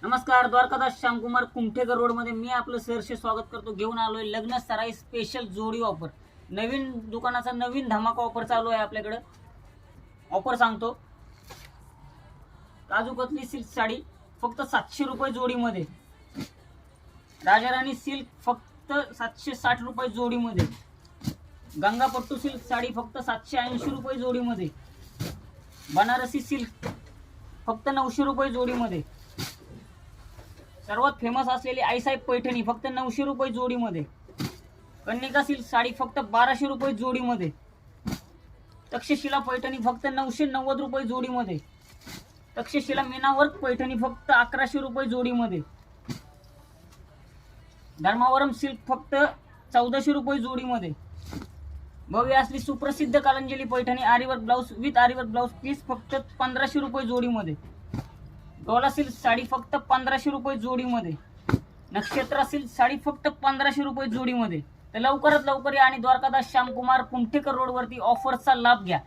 नमस्कार, द्वारकादास श्यामकुमार कुमठेकर रोड मध्ये मी आपलं सहर्ष स्वागत करतो। घेऊन आलोय लग्न सराई स्पेशल जोडी ऑफर। नवीन दुकानाचा नवीन धमाका ऑफर चालू आहे आपल्याकडे। ऑफर सांगतो, काजू कतली सिल्क साडी फक्त 700 रुपये जोडीमध्ये, राजाराणी सिल्क फक्त 760 रुपये जोडीमध्ये, गंगापट्टू सिल्क साडी फक्त 780 रुपये जोडीमध्ये, बनारसी सिल्क फक्त 900 रुपये जोडीमध्ये, सर्वात फेमस असलेली आईसाहेब पैठणी फक्त 900 रुपये जोडीमध्ये, कन्निका सिल्क साडी फक्त 1200 रुपये जोडीमध्ये, तक्षशिला पैठणी फक्त 990 रुपये जोडीमध्ये, तक्षशिला मीना वर्क पैठणी फक्त 1100 रुपये जोडीमध्ये, धर्मावरम सिल्क फक्त 1400 रुपये जोडीमध्ये, भव्य असली सुप्रसिद्ध कालंजली पैठणी आरीवर्क ब्लाउज विथ आरीवर्क ब्लाउज पीस फक्त 1500 रुपये जोडीमध्ये, डोला सिल्क साडी फक्त 1500 रुपये जोडीमध्ये, नक्षत्रा सिल्क साडी फक्त 1500 रुपये जोडीमध्ये। तर लवकरात लवकर या आणि द्वारकादास श्यामकुमार कुमठेकर रोड वरती ऑफरचा लाभ घ्या।